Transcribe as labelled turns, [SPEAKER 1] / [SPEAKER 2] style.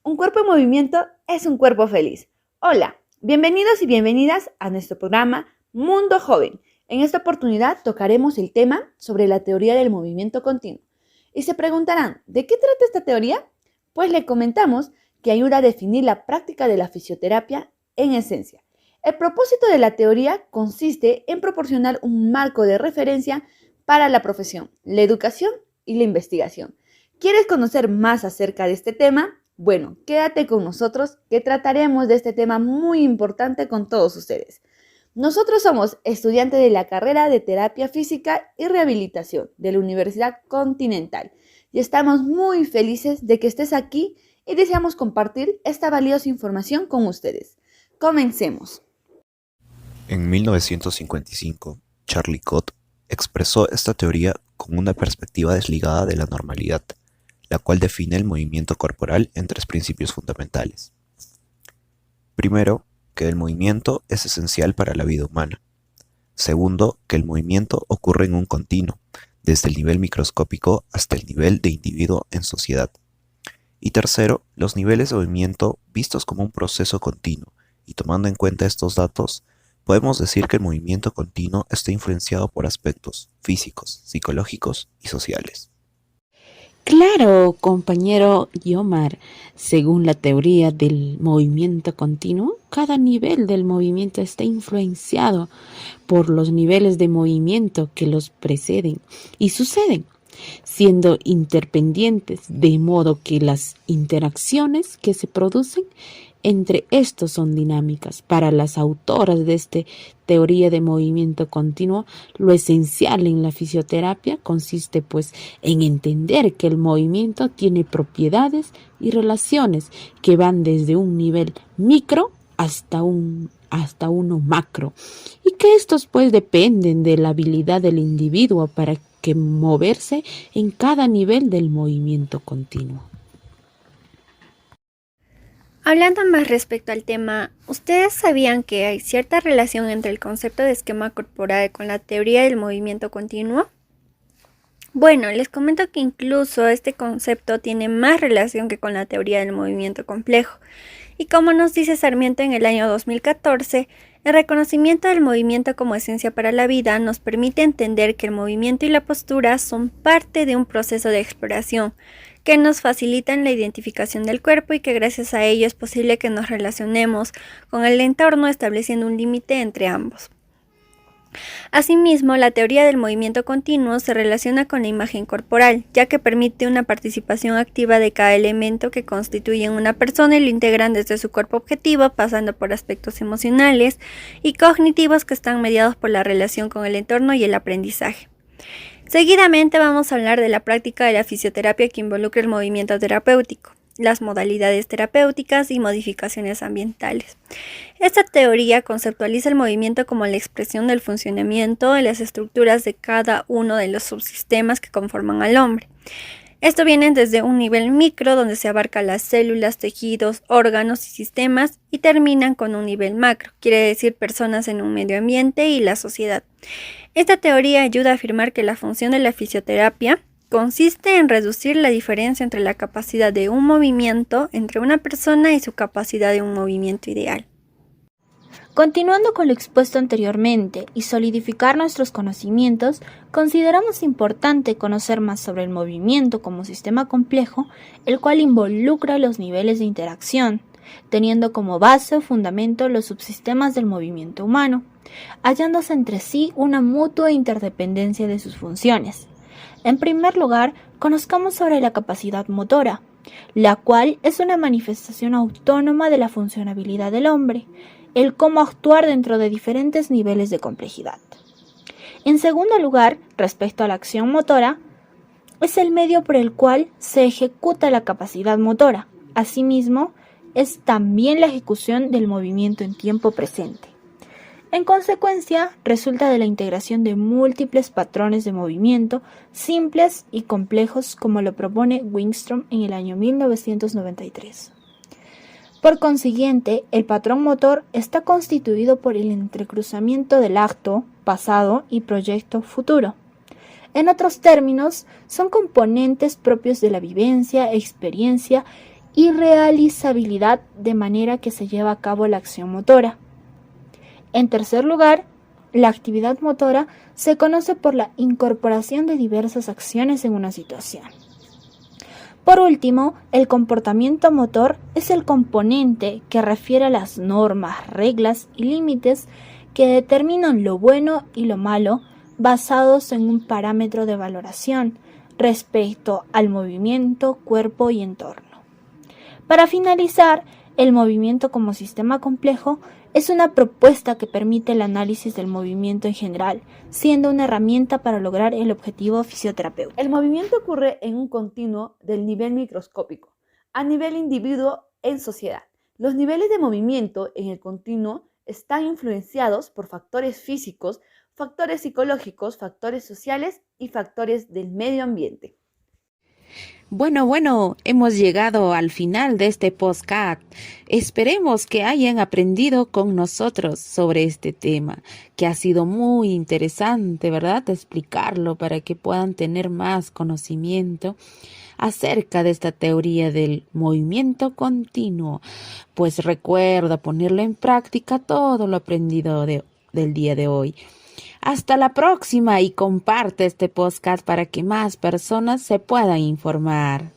[SPEAKER 1] Un cuerpo en movimiento es un cuerpo feliz. Hola, bienvenidos y bienvenidas a nuestro programa Mundo Joven. En esta oportunidad tocaremos el tema sobre la teoría del movimiento continuo. Y se preguntarán, ¿de qué trata esta teoría? Pues le comentamos que ayuda a definir la práctica de la fisioterapia en esencia. El propósito de la teoría consiste en proporcionar un marco de referencia para la profesión, la educación y la investigación. ¿Quieres conocer más acerca de este tema? Bueno, quédate con nosotros que trataremos de este tema muy importante con todos ustedes. Nosotros somos estudiantes de la carrera de Terapia Física y Rehabilitación de la Universidad Continental y estamos muy felices de que estés aquí y deseamos compartir esta valiosa información con ustedes. Comencemos.
[SPEAKER 2] En 1955, Charlie Cott expresó esta teoría con una perspectiva desligada de la normalidad, la cual define el movimiento corporal en tres principios fundamentales. Primero, que el movimiento es esencial para la vida humana. Segundo, que el movimiento ocurre en un continuo, desde el nivel microscópico hasta el nivel de individuo en sociedad. Y tercero, los niveles de movimiento vistos como un proceso continuo, y tomando en cuenta estos datos, podemos decir que el movimiento continuo está influenciado por aspectos físicos, psicológicos y sociales.
[SPEAKER 3] Claro, compañero Yomar, según la teoría del movimiento continuo, cada nivel del movimiento está influenciado por los niveles de movimiento que los preceden y suceden, siendo interdependientes, de modo que las interacciones que se producen entre estos son dinámicas. Para las autoras de esta teoría de movimiento continuo, lo esencial en la fisioterapia consiste pues en entender que el movimiento tiene propiedades y relaciones que van desde un nivel micro hasta uno macro, y que estos pues dependen de la habilidad del individuo para que moverse en cada nivel del movimiento continuo.
[SPEAKER 4] Hablando más respecto al tema, ¿ustedes sabían que hay cierta relación entre el concepto de esquema corporal con la teoría del movimiento continuo? Bueno, les comento que incluso este concepto tiene más relación que con la teoría del movimiento complejo. Y como nos dice Sarmiento en el año 2014, el reconocimiento del movimiento como esencia para la vida nos permite entender que el movimiento y la postura son parte de un proceso de exploración que nos facilitan la identificación del cuerpo y que gracias a ello es posible que nos relacionemos con el entorno estableciendo un límite entre ambos. Asimismo, la teoría del movimiento continuo se relaciona con la imagen corporal, ya que permite una participación activa de cada elemento que constituyen una persona y lo integran desde su cuerpo objetivo, pasando por aspectos emocionales y cognitivos que están mediados por la relación con el entorno y el aprendizaje. Seguidamente vamos a hablar de la práctica de la fisioterapia que involucra el movimiento terapéutico, las modalidades terapéuticas y modificaciones ambientales. Esta teoría conceptualiza el movimiento como la expresión del funcionamiento de las estructuras de cada uno de los subsistemas que conforman al hombre. Esto viene desde un nivel micro, donde se abarca las células, tejidos, órganos y sistemas, y terminan con un nivel macro, quiere decir personas en un medio ambiente y la sociedad. Esta teoría ayuda a afirmar que la función de la fisioterapia consiste en reducir la diferencia entre la capacidad de un movimiento entre una persona y su capacidad de un movimiento ideal.
[SPEAKER 5] Continuando con lo expuesto anteriormente y solidificar nuestros conocimientos, consideramos importante conocer más sobre el movimiento como sistema complejo, el cual involucra los niveles de interacción, teniendo como base o fundamento los subsistemas del movimiento humano, hallándose entre sí una mutua interdependencia de sus funciones. En primer lugar, conozcamos sobre la capacidad motora, la cual es una manifestación autónoma de la funcionabilidad del hombre, el cómo actuar dentro de diferentes niveles de complejidad. En segundo lugar, respecto a la acción motora, es el medio por el cual se ejecuta la capacidad motora. Asimismo, es también la ejecución del movimiento en tiempo presente. En consecuencia, resulta de la integración de múltiples patrones de movimiento, simples y complejos, como lo propone Wikström en el año 1993. Por consiguiente, el patrón motor está constituido por el entrecruzamiento del acto, pasado y proyecto futuro. En otros términos, son componentes propios de la vivencia, experiencia y realizabilidad de manera que se lleva a cabo la acción motora. En tercer lugar, la actividad motora se conoce por la incorporación de diversas acciones en una situación. Por último, el comportamiento motor es el componente que refiere a las normas, reglas y límites que determinan lo bueno y lo malo basados en un parámetro de valoración respecto al movimiento, cuerpo y entorno. Para finalizar, el movimiento como sistema complejo es una propuesta que permite el análisis del movimiento en general, siendo una herramienta para lograr el objetivo fisioterapéutico.
[SPEAKER 1] El movimiento ocurre en un continuo del nivel microscópico, a nivel individuo en sociedad. Los niveles de movimiento en el continuo están influenciados por factores físicos, factores psicológicos, factores sociales y factores del medio ambiente.
[SPEAKER 3] Bueno, hemos llegado al final de este podcast. Esperemos que hayan aprendido con nosotros sobre este tema, que ha sido muy interesante, ¿verdad? Explicarlo para que puedan tener más conocimiento acerca de esta teoría del movimiento continuo. Pues recuerda ponerlo en práctica todo lo aprendido del día de hoy. Hasta la próxima y comparte este podcast para que más personas se puedan informar.